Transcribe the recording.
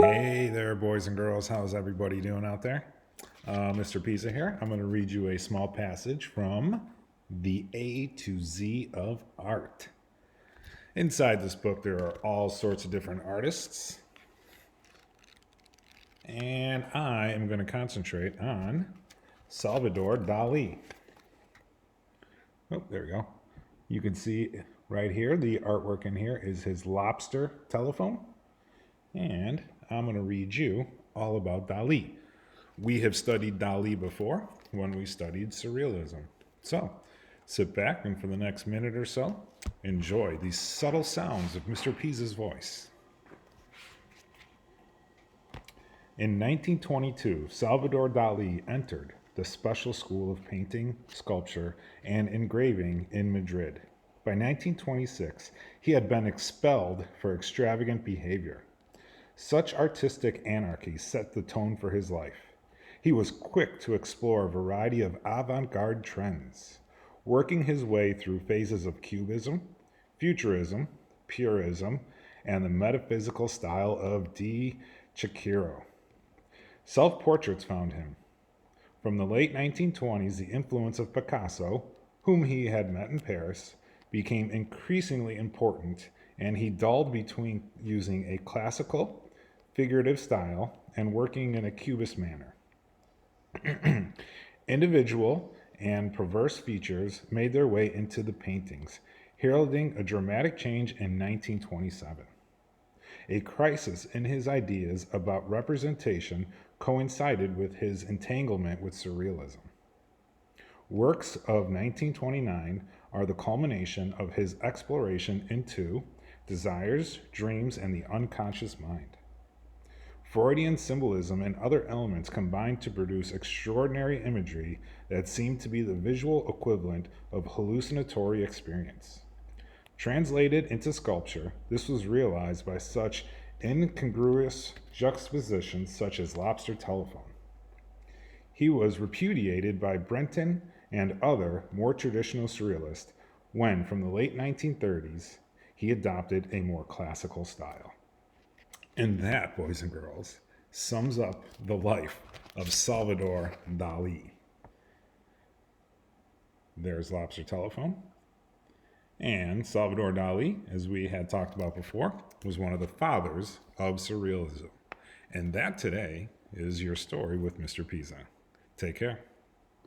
Hey there, boys and girls. How's everybody doing out there? Mr. Pesa here. I'm going to read you a small passage from The A to Z of Art. Inside this book, there are all sorts of different artists, and I am going to concentrate on Salvador Dalí. Oh, there we go. You can see right here, the artwork in here is his lobster telephone. And I'm going to read you all about Dalí. We have studied Dalí before when we studied surrealism. So sit back and for the next minute or so, enjoy these subtle sounds of Mr. Pesa's voice. In 1922, Salvador Dalí entered the Special School of Painting, Sculpture, and Engraving in Madrid. By 1926, he had been expelled for extravagant behavior. Such artistic anarchy set the tone for his life. He was quick to explore a variety of avant-garde trends, working his way through phases of Cubism, Futurism, Purism, and the metaphysical style of De Chirico. Self-portraits found him. From the late 1920s, the influence of Picasso, whom he had met in Paris, became increasingly important, and he dulled between using a classical, figurative style and working in a cubist manner. Individual and perverse features made their way into the paintings, heralding a dramatic change in 1927. A crisis in his ideas about representation coincided with his entanglement with surrealism. Works of 1929 are the culmination of his exploration into desires, dreams, and the unconscious mind. Freudian symbolism and other elements combined to produce extraordinary imagery that seemed to be the visual equivalent of hallucinatory experience. Translated into sculpture, this was realized by such incongruous juxtapositions such as lobster telephone. He was repudiated by Breton and other more traditional surrealists when, from the late 1930s, he adopted a more classical style. And that, boys and girls, sums up the life of Salvador Dalí. There's Lobster Telephone. And Salvador Dalí, as we had talked about before, was one of the fathers of surrealism. And that today is your story with Mr. Pesa. Take care.